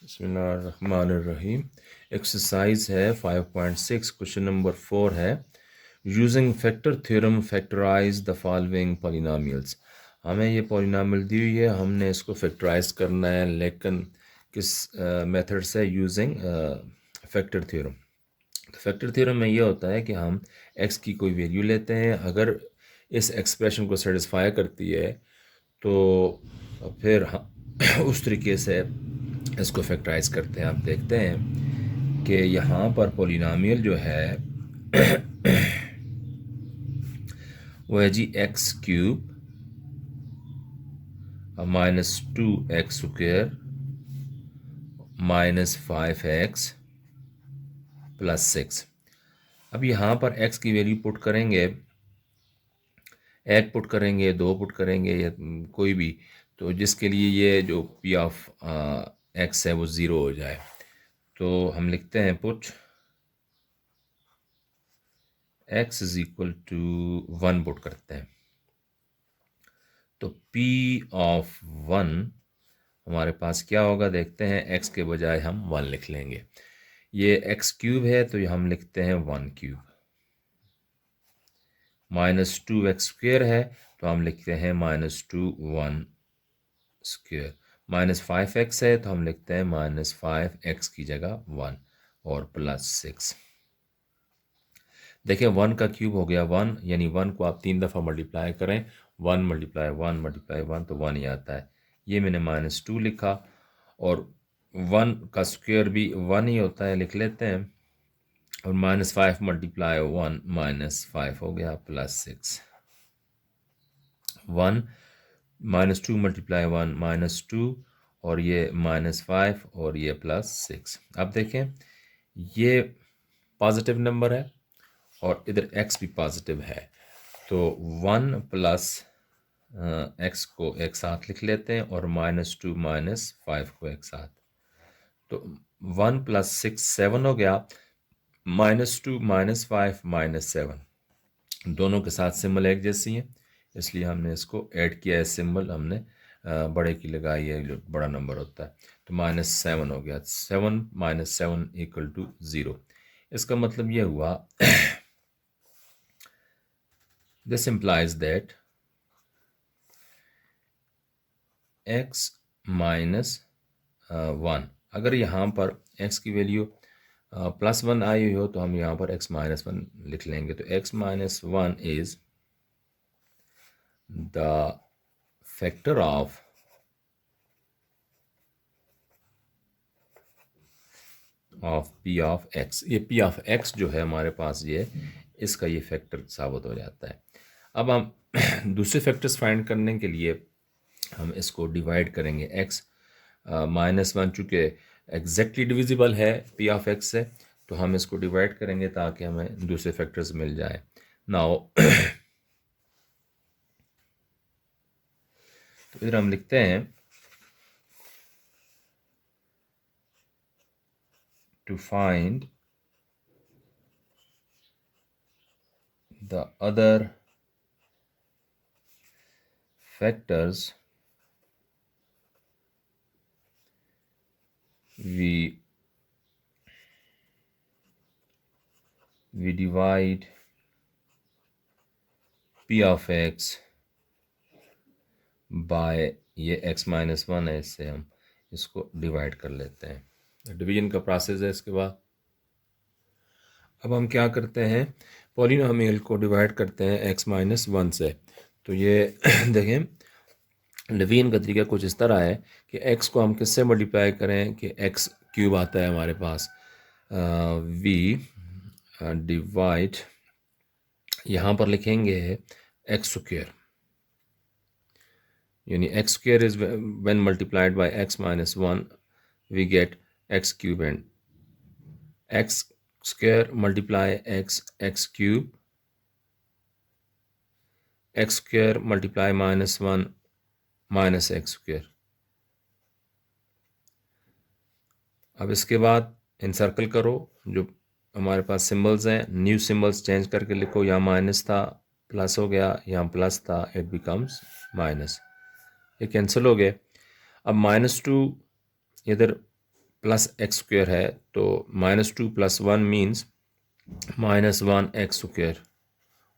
बिस्मिल्लाहिर्रहमानिर्रहीम। एक्सरसाइज है 5.6, question number 4 है using factor theorem factorise the following polynomials. हमें ये पॉलिनोमियल दी हुई है, हमने इसको फैक्टराइज करना है, लेकिन किस मेथड से? Using factor theorem. तो फैक्टर थ्योरम में ये होता है कि हम एक्स की कोई वैल्यू लेते हैं, अगर इस एक्सप्रेशन को सेटिस्फाई करती है तो फिर हम उस तरीके से इसको फैक्टराइज करते हैं। आप देखते हैं कि यहाँ पर पोलिनोमियल जो है वो है जी एक्स क्यूब -2x² -5x +6। अब यहाँ पर x की वैल्यू पुट करेंगे, एक पुट करेंगे, दो पुट करेंगे, या कोई भी, तो जिसके लिए ये जो p ऑफ x है वो ज़ीरो हो जाए। तो हम लिखते हैं put x is equal to 1 put करते हैं, तो p ऑफ 1 हमारे पास क्या होगा देखते हैं। x के बजाय हम 1 लिख लेंगे। ये x क्यूब है तो ये हम लिखते हैं 1 क्यूब। -2x² है तो हम लिखते हैं -2 1 स्क्वेयर। -5x है तो हम लिखते हैं -5x की जगह 1 और +6। देखिए 1 का क्यूब हो गया 1, यानी 1 को आप 3 दफ़ा मल्टीप्लाई करें, 1 × 1 × 1 तो 1 ही आता है। ये मैंने -2 लिखा, और 1 का स्क्वायर भी 1 ही होता है, लिख लेते हैं। और -5 × 1 -5 हो गया +6। 1 -2 × 1 -2, और ये -5 और ये +6। अब देखें ये पॉजिटिव नंबर है और इधर x भी पॉजिटिव है, तो 1 + x को एक साथ लिख लेते हैं और -2 -5 को एक साथ, तो 1 + 6 7 हो गया। -2 -5 -7 दोनों के साथ सिंबल एक जैसी हैं, इसलिए हमने इसको ऐड किया है। सिंबल हमने बड़े की लगाई है, जो बड़ा नंबर होता है, तो -7 हो गया। 7 - 7 = 0। इसका मतलब ये हुआ this implies that x -1, अगर यहाँ पर x की वैल्यू +1 आई हुई हो तो हम यहाँ पर x -1 लिख लेंगे, तो x -1 is the factor of p of x। ये p ऑफ x जो है हमारे पास, ये इसका ये फैक्टर साबित हो जाता है। अब हम दूसरे फैक्टर्स फाइंड करने के लिए हम इसको डिवाइड करेंगे। x -1 चूँकि एग्जैक्टली डिविजिबल है p ऑफ x से, तो हम इसको डिवाइड करेंगे ताकि हमें दूसरे फैक्टर्स मिल जाए। नाउ तो इधर हम लिखते हैं to find the other factors we divide p of x by ये x -1 है, इससे हम इसको डिवाइड कर लेते हैं। डिवीजन का प्रोसेस है। इसके बाद अब हम क्या करते हैं, पॉलिनोमियल को डिवाइड करते हैं x -1 से। तो ये देखें डिवीजन का तरीका कुछ इस तरह है कि x को हम किससे मल्टीप्लाई करें कि x क्यूब आता है हमारे पास। वी डिवाइड, यहाँ पर लिखेंगे x², यानी x² is when multiplied by x -1 we get x³ and x² multiply x³ x² multiply -1 -x²। अब इसके बाद इनसर्कल करो जो हमारे पास सिंबल्स हैं, न्यू सिंबल्स चेंज करके लिखो। यहाँ माइनस था, प्लस हो गया, यहाँ प्लस था, इट बिकम्स माइनस, ये कैंसिल हो गए। अब -2 इधर प्लस एक्स स्क्वेयर है, तो -2 + 1 मीन्स -1x²,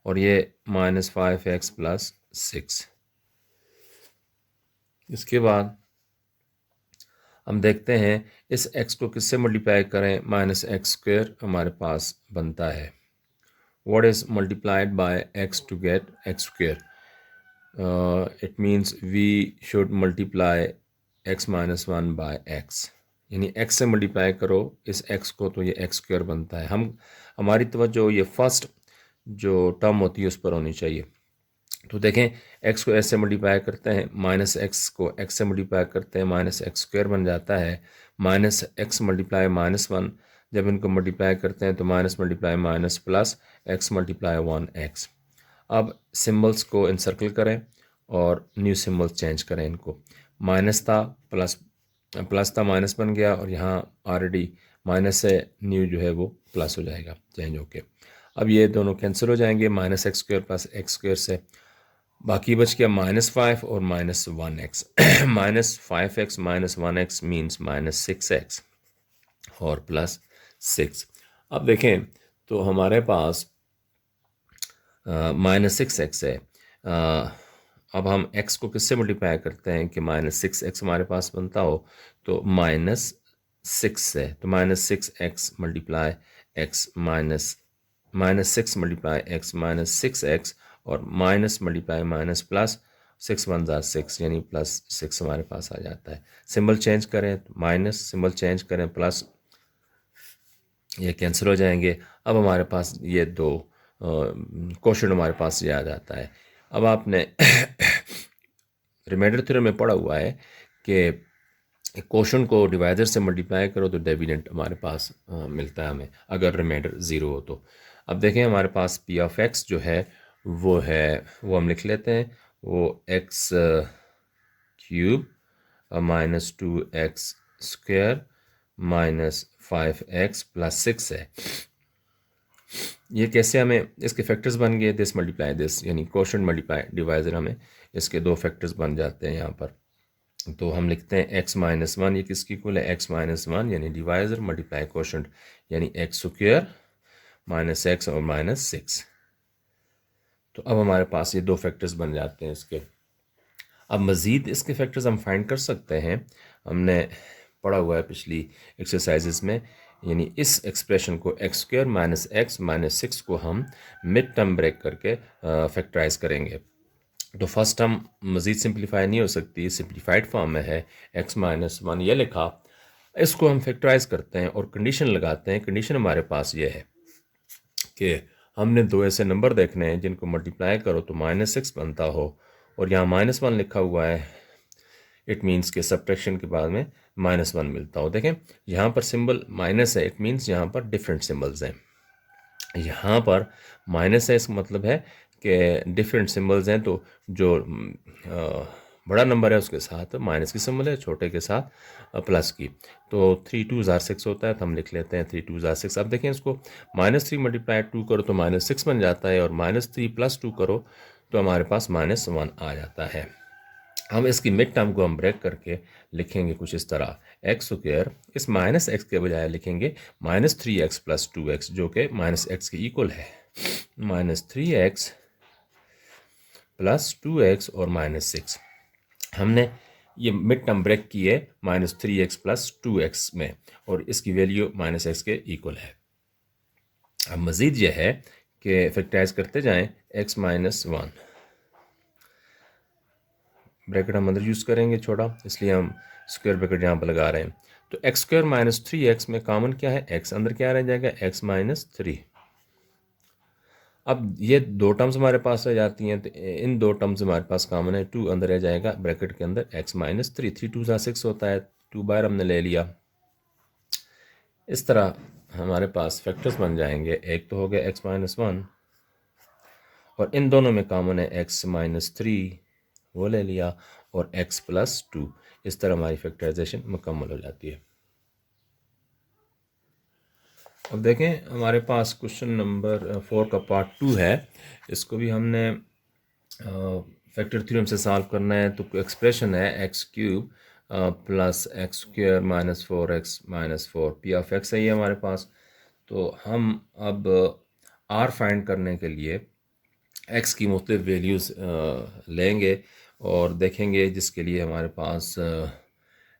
और ये -5x + 6। इसके बाद हम देखते हैं इस x को किससे मल्टीप्लाई करें, -x² हमारे पास बनता है। What is multiplied by x to get x²? It means we should multiply x - 1 by x, यानी x से मल्टीप्लाई करो इस x को तो ये x² बनता है। हमारी तवज्जो ये फर्स्ट जो टर्म होती है उस पर होनी चाहिए। तो देखें, x को s से मल्टीप्लाई करते हैं, -x को x से मल्टीप्लाई करते हैं, -x² बन जाता है। -x मल्टीप्लाई -1, जब इनको मल्टीप्लाई करते हैं तो minus multiply minus plus x multiply 1x। अब सिम्बल्स को इनसर्कल करें और न्यू सिम्बल्स चेंज करें। इनको माइनस था प्लस था माइनस बन गया, और यहाँ ऑलरेडी माइनस से न्यू जो है वो प्लस हो जाएगा चेंज होके। अब ये दोनों कैंसिल हो जाएंगे, -x² + x² से बाकी बच गया -5 और -1x। -5x - 1x means -6x और +6। अब देखें तो हमारे पास -6x है। अब हम x को किससे मल्टीप्लाई करते हैं कि -6x हमारे पास बनता हो, तो -6 है, तो -6x multiply x -6 multiply x -6x, और माइनस मल्टीप्लाई माइनस प्लस 6 × 1 = 6, यानी +6 हमारे पास आ जाता है। सिंबल चेंज करें तो माइनस, सिंबल चेंज करें प्लस, ये कैंसिल हो जाएंगे। अब हमारे पास ये दो क्वोशंट हमारे पास ये आ जाता है। अब आपने रिमाइंडर थ्योरम में पढ़ा हुआ है कि क्वोशंट को डिवाइजर से मल्टीप्लाई करो तो डिविडेंड हमारे पास मिलता है हमें, अगर रिमाइंडर 0 हो तो। अब देखें हमारे पास p(x) जो है वो हम लिख लेते हैं, वो x³ -2x² -5x + 6 है। ये कैसे हमें इसके फैक्टर्स बन गए, दिस मल्टीप्लाई दिस, यानी क्वोशंट मल्टीप्लाई डिवाइजर, हमें इसके दो फैक्टर्स बन जाते हैं यहाँ पर। तो हम लिखते हैं x - 1, ये किसकी इक्वल है, x - 1 यानी डिवाइजर मल्टीप्लाई क्वोशंट, यानी x² -x और -6। तो अब हमारे पास ये दो फैक्टर्स बन जाते हैं इसके। अब मज़ीद इसके फैक्टर्स हम फाइंड कर सकते हैं, हमने पढ़ा हुआ है पिछली एक्सरसाइजेस में, यानी इस एक्सप्रेशन को x² -x -6 को हम मिड टर्म ब्रेक करके फैक्टराइज करेंगे। तो फर्स्ट टर्म मज़ीद सिंप्लीफाई नहीं हो सकती, सिंप्लीफाइड फॉर्म में है, x - 1 ये लिखा, इसको हम फैक्टराइज करते हैं और कंडीशन लगाते हैं। कंडीशन हमारे पास ये है कि हमने दो ऐसे नंबर देखने हैं जिनको मल्टीप्लाई करो तो -6 बनता हो, और यहाँ -1 लिखा हुआ है, इट मीन्स के सब्ट्रैक्शन के बाद में -1 मिलता हो। देखें यहाँ पर सिंबल माइनस है, इट मीन्स यहाँ पर डिफरेंट सिंबल्स हैं। यहाँ पर माइनस है, इसका मतलब है कि डिफरेंट सिंबल्स हैं, तो जो बड़ा नंबर है उसके साथ माइनस की सिंबल है, छोटे के साथ प्लस की। तो 3 × 2 = 6 होता है, तो हम लिख लेते हैं 3 × 2 = 6। अब देखें इसको -3 मल्टीप्लाई 2 करो तो -6 बन जाता है, और -3 + 2 करो तो हमारे पास -1 आ जाता है। हम इसकी मिड टर्म को हम ब्रेक करके लिखेंगे कुछ इस तरह, x², इस -x के बजाय लिखेंगे -3x + 2x, जो कि -x के इक्वल है। -3x + 2x और -6, हमने ये मिड टर्म ब्रेक की है -3x + 2x में, और इसकी वैल्यू -x के इक्वल है। अब मज़ीद यह है कि फैक्टराइज करते जाएं, x - 1 ब्रैकेट हम अंदर यूज़ करेंगे छोटा, इसलिए हम स्क्वायर ब्रैकेट यहाँ पर लगा रहे हैं। तो x² - 3x में कॉमन क्या है, x अंदर क्या रह जाएगा, x - 3। अब ये दो टर्म्स हमारे पास रह जाती हैं, तो इन दो टर्म्स हमारे पास कॉमन है, 2 अंदर रह जाएगा ब्रैकेट के अंदर, x - 3, 3 × 2 = 6 होता है, 2 बाहर हमने ले लिया। इस तरह हमारे पास फैक्टर्स बन जाएंगे, एक तो हो गया x - 1, और इन दोनों में कॉमन है x - 3, वो ले लिया, और x + 2। इस तरह हमारी फैक्टराइजेशन मुकम्मल हो जाती है। अब देखें हमारे पास क्वेश्चन नंबर 4 का पार्ट 2 है, इसको भी हमने फैक्टर थ्योरम से सॉल्व करना है। तो एक्सप्रेशन है x³ plus x square minus 4x minus 4 P of x है ये हमारे पास। तो हम अब आर फाइंड करने के लिए एक्स की मुख्तलिफ वैल्यूज़ लेंगे और देखेंगे जिसके लिए हमारे पास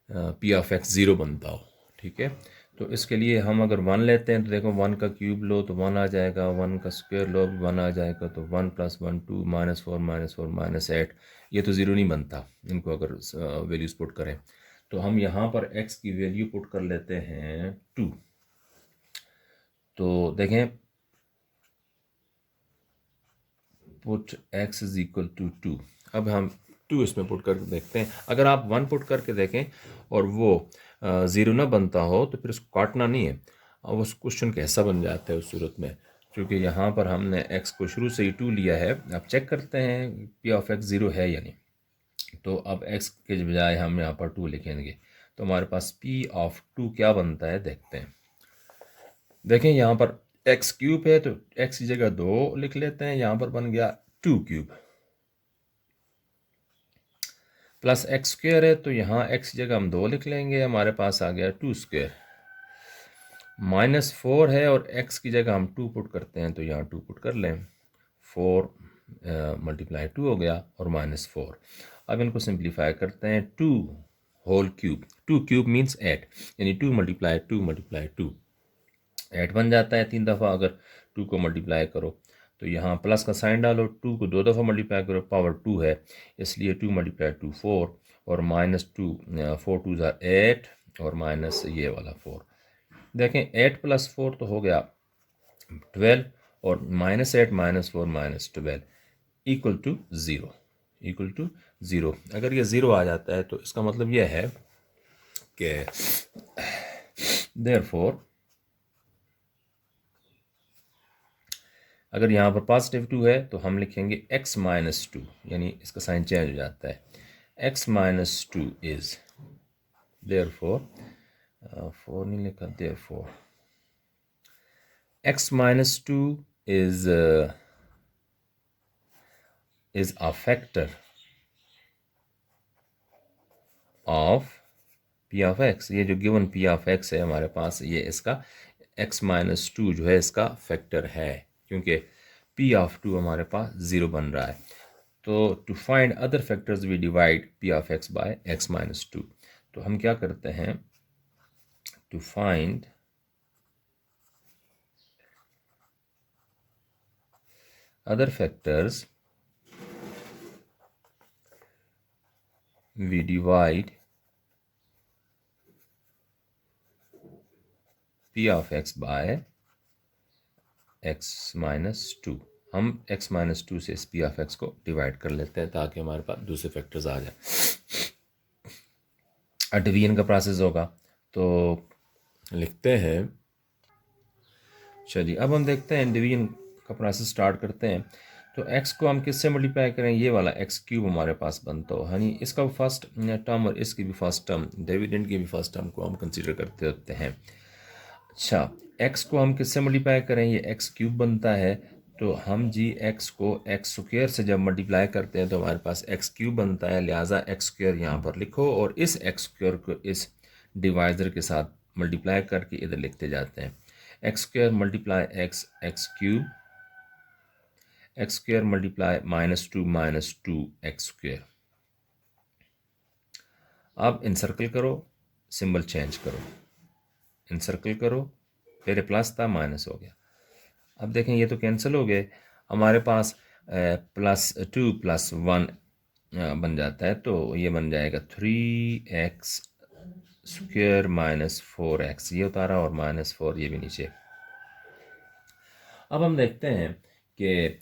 पी ऑफ एक्स ज़ीरो बनता हो। ठीक है, तो इसके लिए हम अगर वन लेते हैं तो देखो वन का क्यूब लो तो वन आ जाएगा, वन का स्क्वायर लो भी वन आ जाएगा, तो one plus one two minus four minus eight, ये तो ज़ीरो नहीं बनता इनको अगर वैल्यूज़ पुट करें। तो हम यहाँ पर एक्स की वैल्यू पुट कर लेते हैं टू। तो देखें put x is equal to two. अब हम टू इसमें पुट करके देखते हैं। अगर आप वन पुट करके देखें और वो ज़ीरो ना बनता हो तो फिर उसको काटना नहीं है, अब उस क्वेश्चन कैसा बन जाता है उस सूरत में, क्योंकि यहाँ पर हमने x को शुरू से ही टू लिया है। अब चेक करते हैं पी ऑफ एक्स ज़ीरो है या नहीं। तो अब x के बजाय हम यहाँ पर टू लिखेंगे तो हमारे पास पी ऑफ टू क्या बनता है देखते हैं। देखें यहाँ पर एक्स क्यूब है तो एक्स की जगह दो लिख लेते हैं, यहाँ पर बन गया two cube, plus x square है तो यहाँ एक्स की जगह हम दो लिख लेंगे, हमारे पास आ गया टू स्क्वायर, माइनस फोर है और एक्स की जगह हम टू पुट करते हैं तो यहाँ टू पुट कर लें, फोर मल्टीप्लाई टू हो गया और माइनस फोर। अब इनको सिंप्लीफाई करते हैं, two whole cube, two cube means eight, यानी टू मल्टीप्लाई टू एट बन जाता है तीन दफ़ा अगर टू को मल्टीप्लाई करो। तो यहाँ प्लस का साइन डालो, टू को दो दफ़ा मल्टीप्लाई करो, पावर टू है इसलिए टू मल्टीप्लाई टू फोर और माइनस टू, फोर टू ज़ा एट और माइनस ये वाला फोर। देखें एट प्लस फोर तो हो गया 12 और minus eight minus four minus 12 equal to zero, equal to zero. अगर ये ज़ीरो आ जाता है तो इसका मतलब यह है कि देयरफॉर अगर यहाँ पर पॉजिटिव टू है तो हम लिखेंगे x माइनस टू, यानी इसका साइन चेंज हो जाता है, x minus two is therefore, four नहीं लिखा, therefore x minus two is a factor of p of x। ये जो गिवन p ऑफ x है हमारे पास, ये इसका x माइनस टू जो है इसका फैक्टर है, क्योंकि p ऑफ टू हमारे पास ज़ीरो बन रहा है। तो to find other factors we divide p of x by x minus two. तो हम क्या करते हैं, to find other factors we divide p of x by x minus two. हम x माइनस टू से इस p ऑफ x को divide कर लेते हैं ताकि हमारे पास दूसरे फैक्टर्स आ जाए। डिवीजन का प्रोसेस होगा तो लिखते हैं, चलिए अब हम देखते हैं डिवीजन का प्रोसेस स्टार्ट करते हैं। तो x को हम किससे मल्टीप्लाई करें, ये वाला x क्यूब हमारे पास बनता हो, यानी इसका फर्स्ट टर्म और इसकी भी फर्स्ट टर्म, डिविडेंड की भी फर्स्ट टर्म को हम कंसीडर करते होते हैं। अच्छा, x को हम किससे मल्टीप्लाई करें, ये x क्यूब बनता है, तो हम जी x को x स्क्वायर से जब मल्टीप्लाई करते हैं तो हमारे पास x क्यूब बनता है, लिहाजा x स्क्वायर यहाँ पर लिखो और इस x स्क्वायर को इस डिवाइज़र के साथ मल्टीप्लाई करके इधर लिखते जाते हैं, x square multiply x, x cube, x square multiply minus two x square. अब इनसर्कल करो, सिंबल चेंज करो, इनसर्कल करो, पहले प्लस था माइनस हो गया। अब देखें ये तो कैंसिल हो गए, हमारे पास प्लस टू प्लस वन बन जाता है, तो ये बन जाएगा 3x स्क्वायर माइनस 4x, ये उतारा और माइनस 4 ये भी नीचे। अब हम देखते हैं कि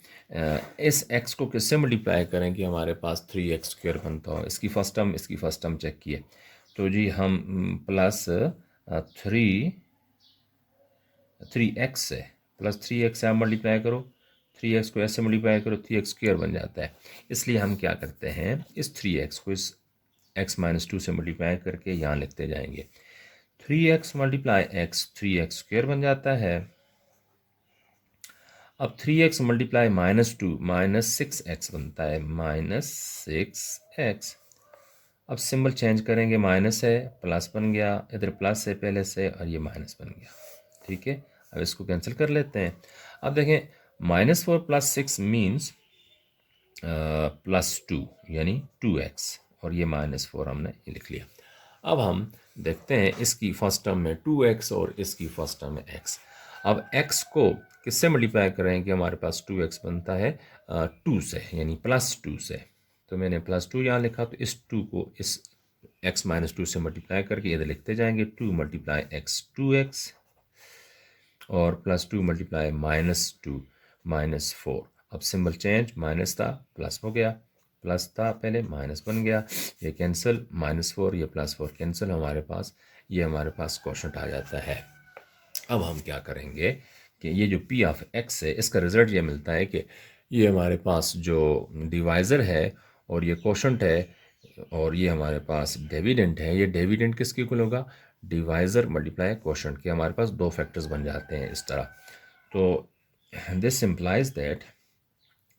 इस x को किससे मल्टीप्लाई करें कि हमारे पास 3x स्क्वायर बनता हो। इसकी फर्स्ट टर्म चेक किए तो जी हम प्लस थ्री एक्स से प्लस 3x से आप मल्टीप्लाई करो, 3x को ऐसे मल्टीप्लाई करो 3x स्क्वायर बन जाता है। इसलिए हम क्या करते हैं, इस 3x को इस x माइनस टू से मल्टीप्लाई करके यहाँ लिखते जाएंगे, 3x multiply x 3x square बन जाता है। अब 3x multiply minus two minus 6x बनता है, माइनस 6x। अब सिंबल चेंज करेंगे, माइनस है प्लस बन गया, इधर प्लस है पहले से और ये माइनस बन गया। ठीक है, अब इसको कैंसिल कर लेते हैं। अब देखें -4 + 6 मीन्स +2 यानी 2x और ये -4 हमने ये लिख लिया। अब हम देखते हैं इसकी फर्स्ट टर्म में 2x और इसकी फर्स्ट टर्म में x। अब x को किससे मल्टीप्लाई करें कि हमारे पास 2x बनता है 2 से यानी +2 से। तो मैंने +2 यहाँ लिखा, तो इस 2 को इस x - 2 से मल्टीप्लाई करके इधर लिखते जाएंगे 2 × x 2x और +2 × -2 -4। अब सिंबल चेंज, माइनस था प्लस हो गया, प्लस था पहले माइनस बन गया, ये कैंसिल, -4 ये +4 कैंसिल, हमारे पास क्वोशंट आ जाता है। अब हम क्या करेंगे कि ये जो p ऑफ x है इसका रिजल्ट ये मिलता है कि ये हमारे पास जो डिवाइज़र है और ये क्वोशंट है और ये हमारे पास डिविडेंड है, ये डिविडेंड किसके इक्वल होगा, डिवाइज़र मल्टीप्लाई क्वोशंट के। हमारे पास दो फैक्टर्स बन जाते हैं इस तरह। तो दिस इम्प्लाइज दैट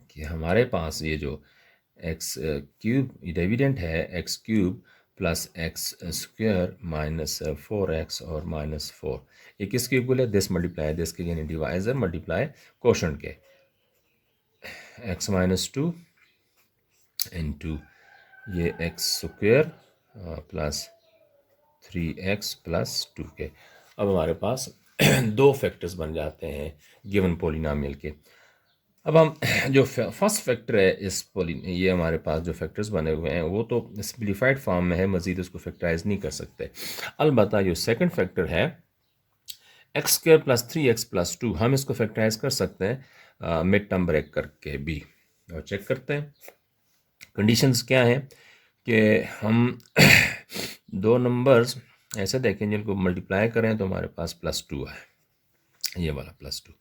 कि हमारे पास ये जो एक्स क्यूब डिविडेंड है x³ + x² - 4x और -4, ये किसके इक्वल है, दिस मल्टीप्लाई दिस के, यानी डिवाइज़र मल्टीप्लाई क्वोशंट के। x - 2 इंटू ये x² + 3x + 2 के। अब हमारे पास दो फैक्टर्स बन जाते हैं गिवन पॉलिनोमियल के। अब हम जो फर्स्ट फैक्टर है इस ये हमारे पास जो फैक्टर्स बने हुए हैं वो तो सिंप्लीफाइड फॉर्म में है, मज़ीद उसको फैक्टराइज नहीं कर सकते। अलबत्ता जो सेकंड फैक्टर है x² + 3x + 2, हम इसको फैक्टराइज कर सकते हैं मिड टर्म ब्रेक करके भी। और चेक करते हैं कंडीशंस क्या हैं कि हम दो नंबर्स ऐसे देखें जिनको मल्टीप्लाई करें तो हमारे पास +2 है, ये वाला +2,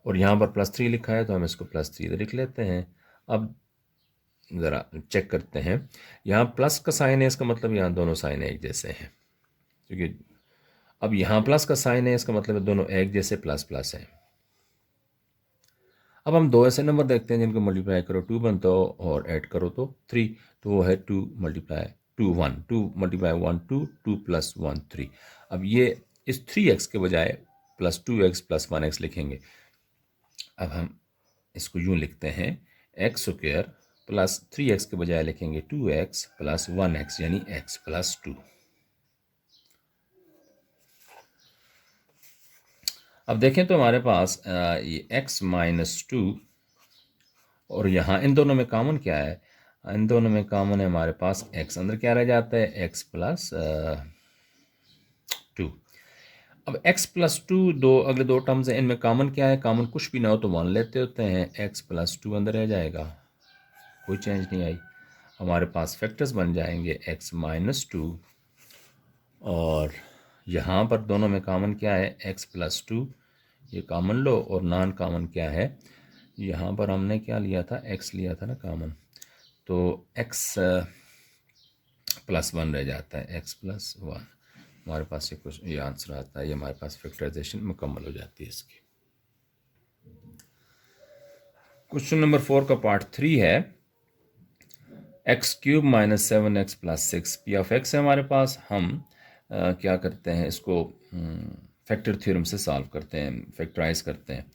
और यहाँ पर +3 लिखा है तो हम इसको +3 इधर लिख लेते हैं। अब ज़रा चेक करते हैं, यहाँ प्लस का साइन है इसका मतलब यहाँ दोनों साइन एक जैसे हैं, क्योंकि अब यहाँ प्लस का साइन है इसका मतलब दोनों एक जैसे प्लस प्लस हैं। अब हम दो ऐसे नंबर देखते हैं जिनको मल्टीप्लाई करो 2 बनता हो और ऐड करो तो 3, तो वो है 2 × 2 1, 2 × 1 2, 2 + 1 3। अब ये इस 3x के बजाय +2x + 1x लिखेंगे। अब हम इसको यूँ लिखते हैं x² + 3x के बजाय लिखेंगे 2x + 1x यानी x + 2। अब देखें तो हमारे पास ये x - 2 और यहाँ इन दोनों में कॉमन क्या है, इन दोनों में कॉमन है हमारे पास x, अंदर क्या रह जाता है x + 2। अब x + 2 अगले दो टर्म्स हैं, इनमें कॉमन क्या है, कॉमन कुछ भी ना हो तो 1 लेते होते हैं, x + 2 अंदर रह जाएगा, कोई चेंज नहीं आई। हमारे पास फैक्टर्स बन जाएंगे x - 2 और यहाँ पर दोनों में कॉमन क्या है x + 2, ये कॉमन लो, और नॉन कॉमन क्या है, यहाँ पर हमने क्या लिया था x लिया था ना कॉमन, तो x + 1 रह जाता है, x + 1। हमारे पास ये कुछ ये आंसर आता है, ये हमारे पास फैक्टराइजेशन मुकम्मल हो जाती है इसकी। क्वेश्चन नंबर 4 का पार्ट 3 है x³ - 7x + 6 p of x है हमारे पास। हम क्या करते हैं इसको फैक्टर थ्योरम से सॉल्व करते हैं, फैक्टराइज करते हैं।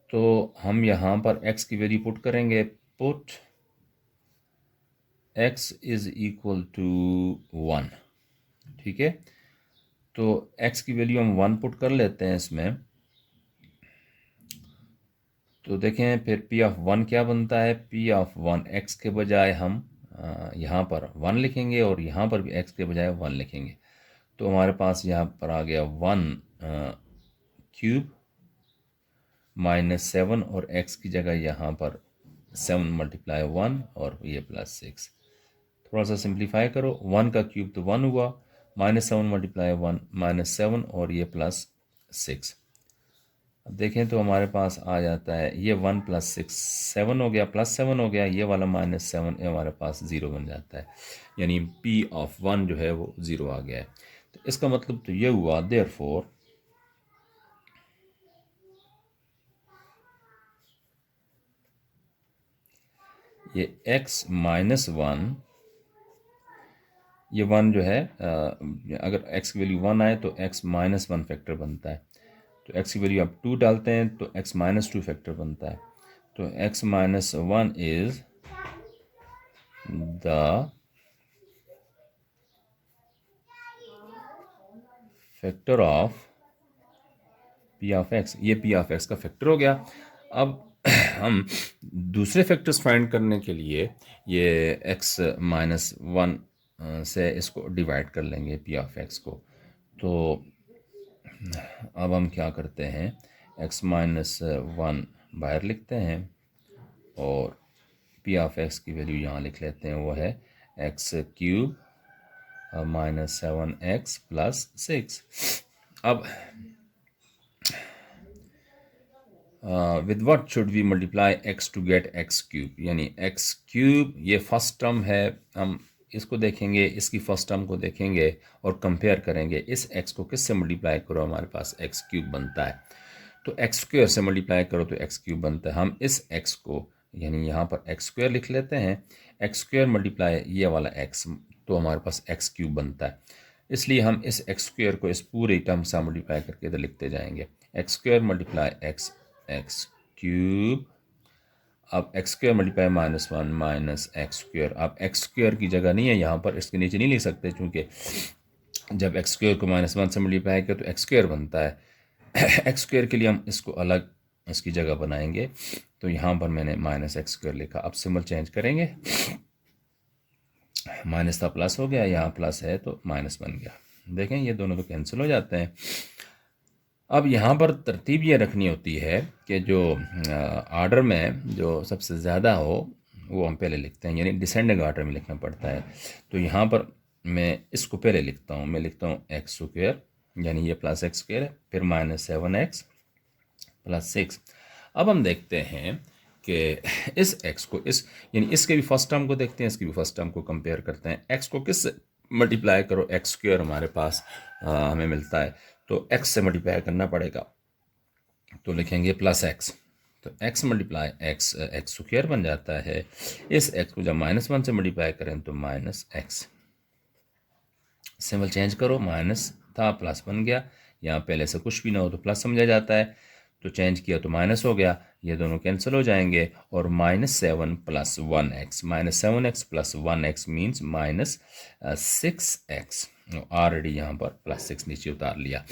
तो हम यहाँ पर x की वैल्यू पुट करेंगे, पुट x = 1, ठीक है। तो x की वैल्यू हम 1 पुट कर लेते हैं इसमें, तो देखें फिर p ऑफ 1 क्या बनता है, p ऑफ 1 x के बजाय हम यहाँ पर 1 लिखेंगे और यहाँ पर भी x के बजाय 1 लिखेंगे, तो हमारे पास यहाँ पर आ गया 1³ - 7 और x की जगह यहाँ पर 7 × 1 और ये +6। थोड़ा सा सिंप्लीफाई करो, 1 का क्यूब तो 1 हुआ, -7 × 1 -7 और ये +6। अब देखें तो हमारे पास आ जाता है ये 1 + 6 7 हो गया, +7 हो गया, ये वाला -7 हमारे पास 0 बन जाता है, यानी p ऑफ 1 जो है वो 0 आ गया है। तो इसका मतलब तो ये हुआ देयरफॉर ये x - 1 ये 1 जो है अगर x की वैल्यू 1 आए तो x माइनस 1 फैक्टर बनता है। तो x की वैल्यू आप 2 डालते हैं तो x माइनस 2 फैक्टर बनता है। तो x minus 1 is the factor of p of x। ये p ऑफ x का फैक्टर हो गया। अब हम दूसरे फैक्टर्स फाइंड करने के लिए ये x माइनस 1 से इसको डिवाइड कर लेंगे p ऑफ x को। तो अब हम क्या करते हैं, x माइनस 1 बाहर लिखते हैं और p ऑफ x की वैल्यू यहाँ लिख लेते हैं, वो है x cube minus 7x plus 6। अब with what should we multiply x to get x cube, यानी x क्यूब ये फर्स्ट टर्म है, हम इसको देखेंगे, इसकी फर्स्ट टर्म को देखेंगे और कंपेयर करेंगे। इस x को किससे मल्टीप्लाई करो, हमारे पास x क्यूब बनता है। तो x स्क्वायर से मल्टीप्लाई करो तो x क्यूब बनता है। हम इस x को यानी यहाँ पर x स्क्वायर लिख लेते हैं, x स्क्वायर मल्टीप्लाई ये वाला x, तो हमारे पास x क्यूब बनता है। इसलिए हम इस x स्क्वायर को इस पूरे टर्म से मल्टीप्लाई करके इधर लिखते जाएंगे, x square multiply x cube. अब x square multiply minus 1 minus x square. अब एक्स स्क्वायर की जगह नहीं है यहाँ पर, इसके नीचे नहीं लिख सकते क्योंकि जब एक्स स्क्वायर को माइनस 1 से मल्टीप्लाई किया तो एक्स स्क्वायर बनता है। एक्स स्क्वायर के लिए हम इसको अलग इसकी जगह बनाएंगे, तो यहाँ पर मैंने माइनस एक्स स्क्वायर लिखा। अब सिंबल चेंज करेंगे, माइनस था प्लस हो गया, यहाँ प्लस है तो माइनस बन गया। देखें ये दोनों तो कैंसिल हो जाते हैं। अब यहाँ पर तरतीब ये रखनी होती है कि जो आर्डर में जो सबसे ज़्यादा हो वो हम पहले लिखते हैं, यानी डिसेंडिंग आर्डर में लिखना पड़ता है। तो यहाँ पर मैं इसको पहले लिखता हूँ, मैं लिखता हूँ एक्स स्क्वायर, यानी ये प्लस एक्स स्क्वायर है, फिर माइनस 7x प्लस 6। अब हम देखते हैं कि इस x को इस यानी इसके भी फर्स्ट टर्म को देखते हैं, इसकी भी फर्स्ट टर्म को कंपेयर करते हैं। x को किस मल्टीप्लाई करो, एक्स स्क्वायर हमारे पास हमें मिलता है, तो x से मल्टीप्लाई करना पड़ेगा, तो लिखेंगे प्लस x। तो x multiply x x square बन जाता है। इस x को जब माइनस 1 से मल्टीप्लाई करें तो माइनस x। सिंबल चेंज करो, माइनस था प्लस बन गया, यहाँ पहले से कुछ भी ना हो तो प्लस समझा जाता है, तो चेंज किया तो माइनस हो गया, ये दोनों कैंसिल हो जाएंगे। और minus 7 plus 1x, minus 7x plus 1x means minus 6x। Already यहाँ पर प्लस 6 नीचे उतार लिया।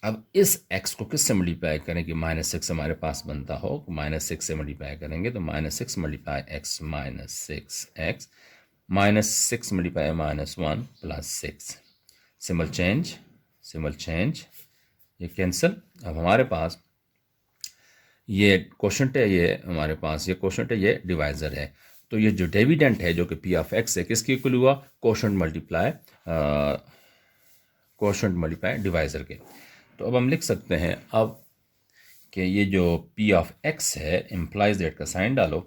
अब इस x को किससे मल्टीप्लाई करें कि माइनस 6 हमारे पास बनता हो, माइनस 6 से मल्टीप्लाई करेंगे तो minus 6 multiply x minus 6x, minus 6 multiply minus 1 plus 6। Symbol change, symbol change, ये कैंसिल। अब हमारे पास ये क्वोशंट है, ये हमारे पास ये क्वोशंट है, ये डिवाइज़र है। तो ये जो डिविडेंट है जो कि p ऑफ x है, किसके इक्वल हुआ, क्वोशंट मल्टीप्लाई डिवाइज़र के। तो अब हम लिख सकते हैं अब कि ये जो p ऑफ x है, इम्प्लाइज दैट का साइन डालो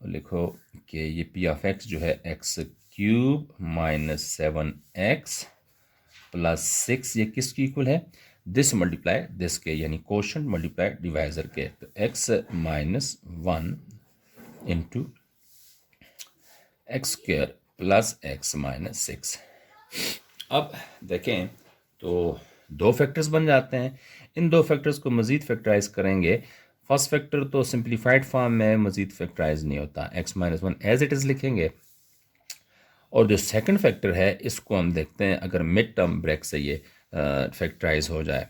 और लिखो कि ये p ऑफ x जो है x cube minus 7x plus 6, ये किसकी इक्वल है, दिस मल्टीप्लाई दिस के, यानी क्वोशंट मल्टीप्लाई डिवाइज़र के। तो x minus 1 into x square plus x minus 6। अब देखें तो दो फैक्टर्स बन जाते हैं। इन दो फैक्टर्स को मज़ीद फैक्टराइज करेंगे। फर्स्ट फैक्टर तो सिंप्लीफाइड फॉर्म में मज़ीद फैक्टराइज नहीं होता, x minus 1 as it is लिखेंगे। और जो सेकंड फैक्टर है इसको हम देखते हैं अगर मिड टर्म ब्रेक से ये फैक्टराइज हो जाए।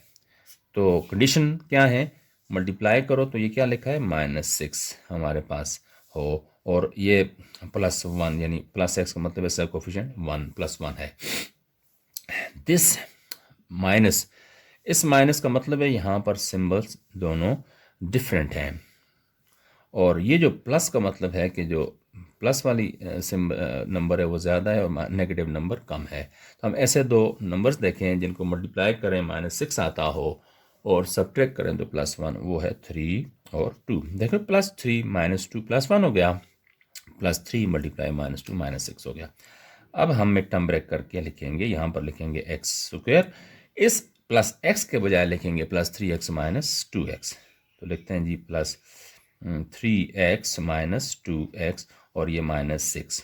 तो कंडीशन क्या है, मल्टीप्लाई करो तो ये क्या लिखा है, माइनस 6 हमारे पास हो, और ये प्लस 1 यानी प्लस एक्स का मतलब इसका कोफिशिएंट 1 प्लस 1 है। दिस माइनस, इस माइनस का मतलब है यहाँ पर सिंबल्स दोनों डिफरेंट हैं, और ये जो प्लस का मतलब है कि जो प्लस वाली नंबर है वो ज़्यादा है और नेगेटिव नंबर कम है। तो हम ऐसे दो नंबर्स देखें जिनको मल्टीप्लाई करें माइनस 6 आता हो और सब्ट्रैक्ट करें तो प्लस 1, वो है 3 और 2। देखो प्लस 3 माइनस 2 प्लस 1 हो गया, प्लस 3 मल्टीप्लाई माइनस 2 माइनस 6 हो गया। अब हम मिड टर्म ब्रेक करके लिखेंगे, यहाँ पर लिखेंगे एक्स स्क्वायर, इस प्लस एक्स के बजाय लिखेंगे प्लस 3x माइनस 2x। तो लिखते हैं जी प्लस 3x माइनस 2x और ये माइनस 6।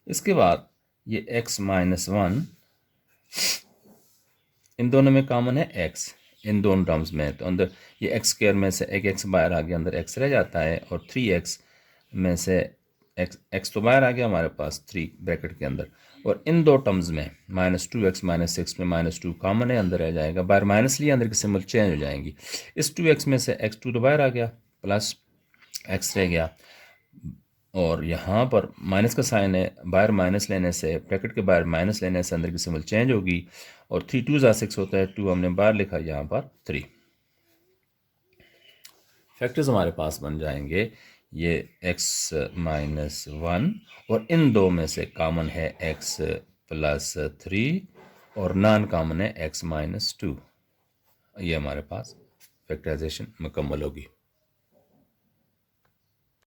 इसके बाद ये x माइनस 1, इन दोनों में कॉमन है x, इन दोनों टर्म्स में, तो अंदर ये एक्स स्क्वायर में से एक x बाहर आ गया, अंदर x रह जाता है, और 3x में से x तो बाहर आ गया हमारे पास 3 ब्रैकेट के अंदर, और इन दो टर्म्स में -2x -6 में -2 कॉमन है, अंदर रह जाएगा, बाहर माइनस लिया, अंदर की सिंबल चेंज हो जाएंगी। इस 2x में से x2 तो बाहर आ गया, प्लस x रह गया, और यहाँ पर माइनस का साइन है, बाहर माइनस लेने से, ब्रैकेट के बाहर माइनस लेने से अंदर की सिंबल चेंज होगी, और 3 2 6 होता है, 2 हमने बाहर लिखा, यहाँ पर 3। फैक्टर्स हमारे पास बन जाएंगे ये x माइनस 1, और इन दो में से कॉमन है x प्लस 3, और नॉन कॉमन है x माइनस 2। ये हमारे पास फैक्टराइजेशन मुकम्मल होगी।